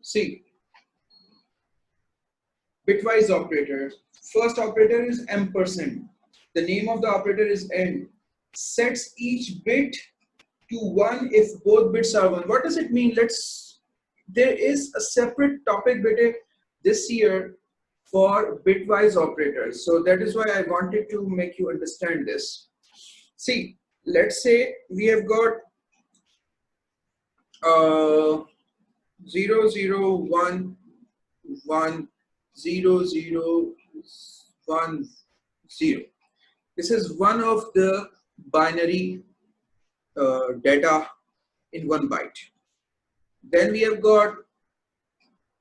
See, bitwise operator. First operator is ampersand. The name of the operator is AND. Sets each bit to 1 if both bits are 1. What does it mean? There is a separate topic this year for bitwise operators. So that is why I wanted to make you understand this. See, let's say we have got 0 0 1 1 0 0 1 0. This is one of the binary data in 1 byte. Then we have got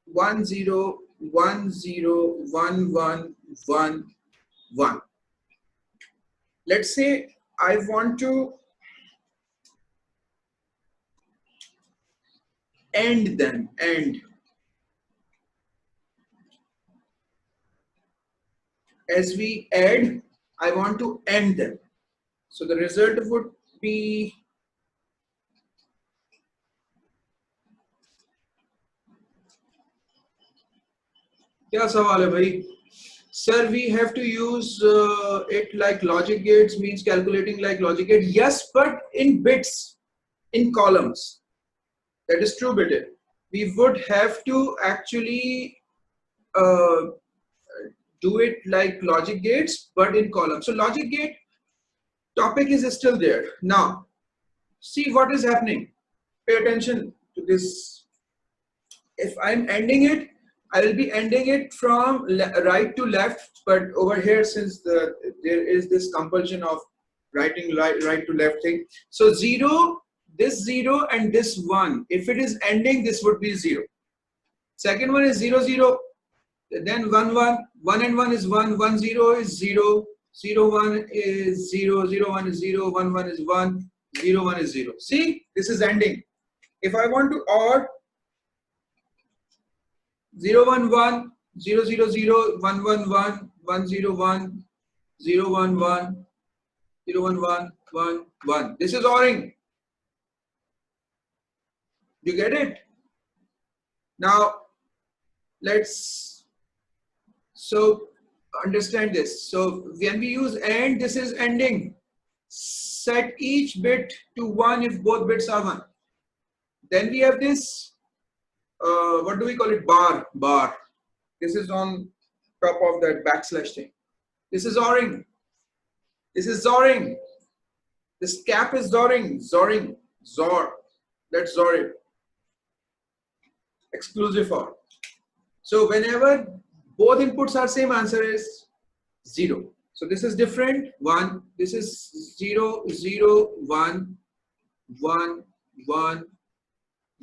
1 0 1 0 1 1 1 1. Let's say I want to AND them, AND. As we add, I want to AND them. So the result would be क्या सवाल है भाई? Sir, we have to use it like logic gates, means calculating like logic gate. Yes, but in bits, in columns. That is true, bit. We would have to actually do it like logic gates, but in columns. So logic gate topic is still there. Now, see what is happening. Pay attention to this. If I'm ending it, I will be ending it from right to left, but over here, since there is this compulsion of writing right to left thing. So 0, this 0 and this 1. If it is ending, this would be 0. Second one is 0 0. Then 1 1. 1 and 1 is 1. 1 0 is 0. 0 1 is 0. 0 1 is 0. 1 1 is 1. 0 1 is 0. See, this is ending. If I want to OR 0 1 1 0 0 0 1 1 1 1 0 1 0 1 1 0 1 1 1 1. This is ORing. You get it? Now let's understand this. So when we use AND, this is ending. Set each bit to 1 if both bits are 1. Then we have this. What do we call it? Bar. This is on top of that backslash thing. This is ORing. This is ZORing. This cap is ZORing. ZOR. Let's ZOR it. Exclusive OR. So whenever both inputs are same, answer is 0. So this is different. 1. This is 0 0 1 1 1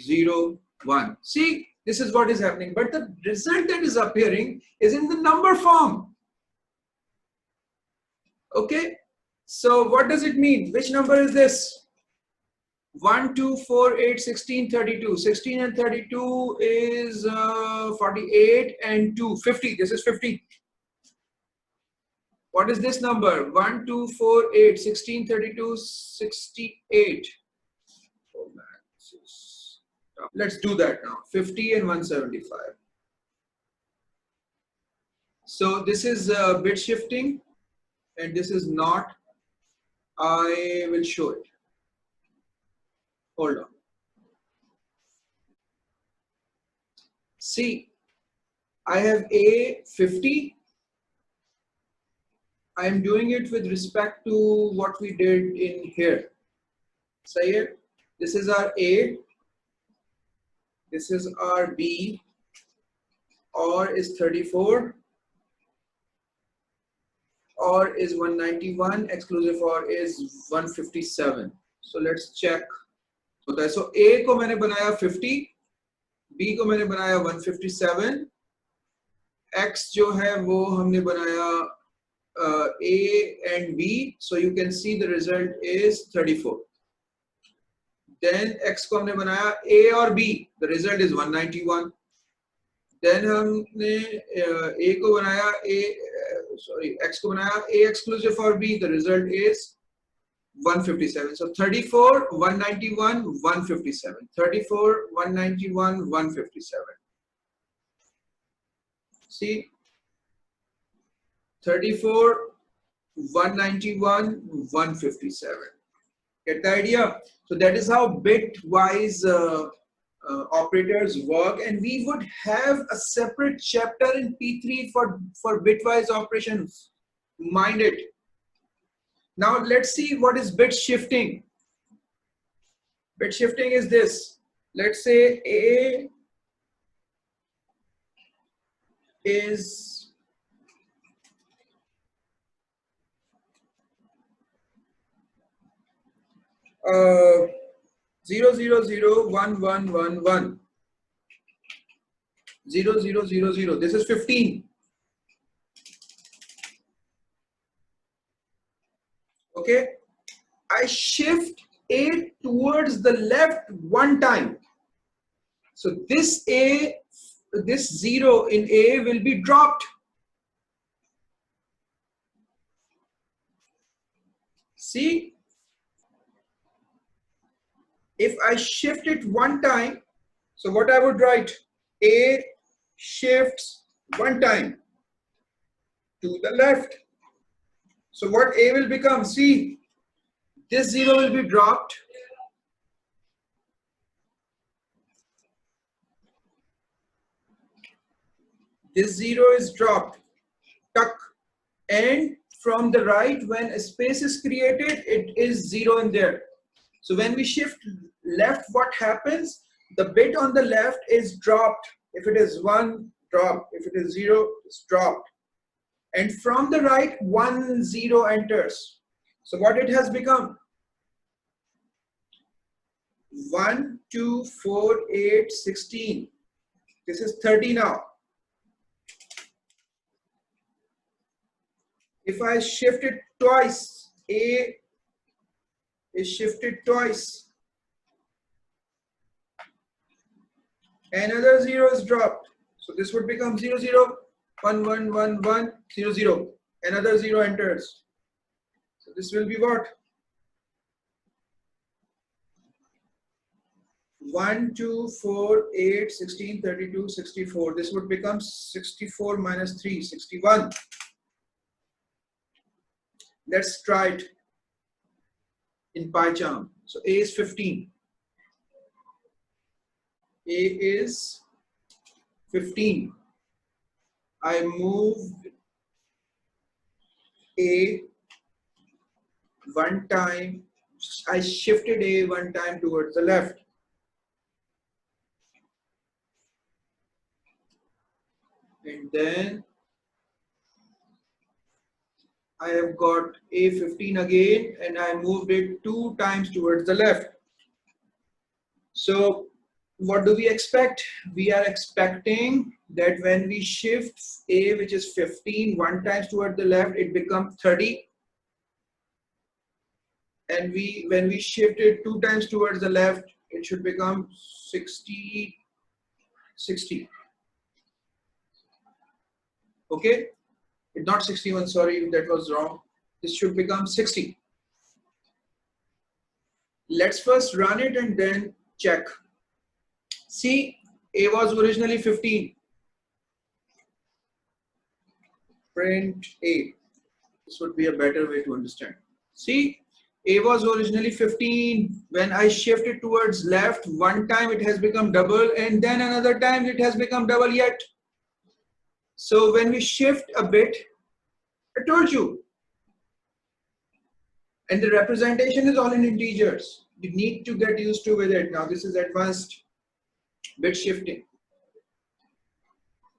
0 1. See, this is what is happening, but the result that is appearing is in the number form. Okay, so what does it mean? Which number is this? 1 2 4 8 16 32. 16 and 32 is 48 and 2 50. This is 50. What is this number? 1 2 4 8 16 32 68. Oh man, let's do that now. 50 and 175. So this is bit shifting and this is not. I will show it. Hold on. See, I have A 50. I am doing it with respect to what we did in here. Say it. This is our A. This is our B. OR is 34. OR is 191. Exclusive OR is 157. So let's check. So A को मैंने बनाया 50, B को मैंने बनाया 157, X जो है वो हमने बनाया A and B. So you can see the result is 34. Then X को हमने बनाया A और B. The result is 191. Then हमने A को बनाया X को बनाया A exclusive for B. The result is 157. So 34, 191, 157. 34, 191, 157. See, 34, 191, 157. Get the idea? So that is how bitwise operators work, and we would have a separate chapter in P3 for bitwise operations. Mind it. Now let's see what is bit shifting. Bit shifting is this. Let's say A is 0001111 0000. This is 15. Okay, I shift A towards the left one time. So this A, this 0 in A will be dropped. See, if I shift it one time, so what I would write, A shifts one time to the left. So what A will become, see, this 0 will be dropped. This 0 is dropped, tuck, and from the right, when a space is created, it is 0 in there. So when we shift left, what happens? The bit on the left is dropped. If it is 1, drop. If it is 0, it's dropped. And from the right, 1 0 enters. So what it has become? 1 2 4 8 16. This is 30 now. If I shift it twice, A is shifted twice. Another 0 is dropped. So this would become 0 0 1 1 1 1 0 0. Another 0 enters. So this will be what? 1 2 4 8 16 32 64. This would become 64 minus 3 61. Let's try it in pie chart. So A is 15. A is 15. I moved A one time. I shifted A one time towards the left. And then I have got A15 again, and I moved it 2 times towards the left. So what do we expect? We are expecting that when we shift A, which is 15, 1 times toward the left, it becomes 30. And when we shift it 2 times towards the left, it should become 60. Okay, not 61, sorry, that was wrong. This should become 60. Let's first run it and then check. See, A was originally 15. Print A. This would be a better way to understand. See, A was originally 15. When I shift it towards left, one time it has become double, and then another time it has become double yet. So when we shift a bit, I told you, and the representation is all in integers. You need to get used to with it. Now this is advanced bit shifting.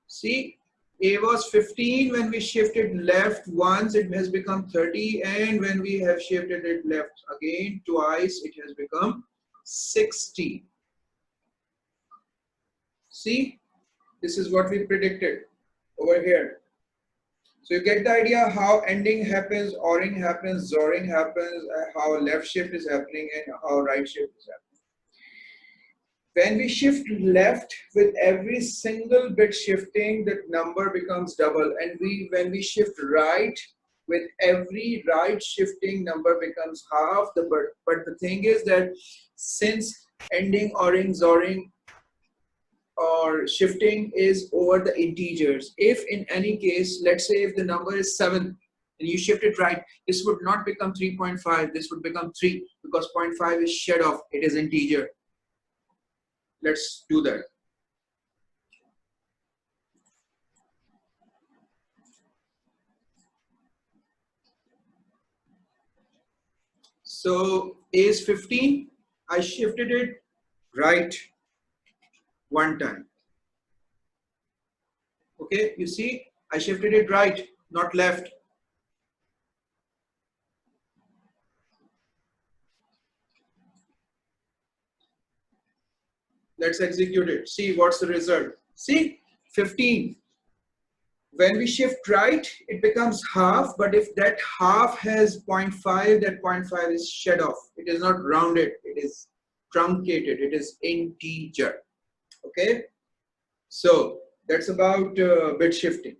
See, A was 15. When we shifted left once, it has become 30, and when we have shifted it left again twice, it has become 60. See, this is what we predicted over here. So you get the idea how ending happens, ORing happens, ZORing happens, how left shift is happening, and how right shift is happening. When we shift left, with every single bit shifting, the number becomes double. And when we shift right, with every right shifting, number becomes half. But the thing is that since ending, ORing, ZORing, or shifting is over the integers. If in any case, let's say if the number is 7 and you shift it right, this would not become 3.5, this would become 3 because 0.5 is shed off, it is integer. Let's do that. So A is 15, I shifted it right one time. Okay, you see, I shifted it right, not left. Let's execute it. See what's the result. See, 15. When we shift right, it becomes half, but if that half has 0.5, that 0.5 is shed off. It is not rounded, it is truncated, it is integer. Okay, so that's about bit shifting.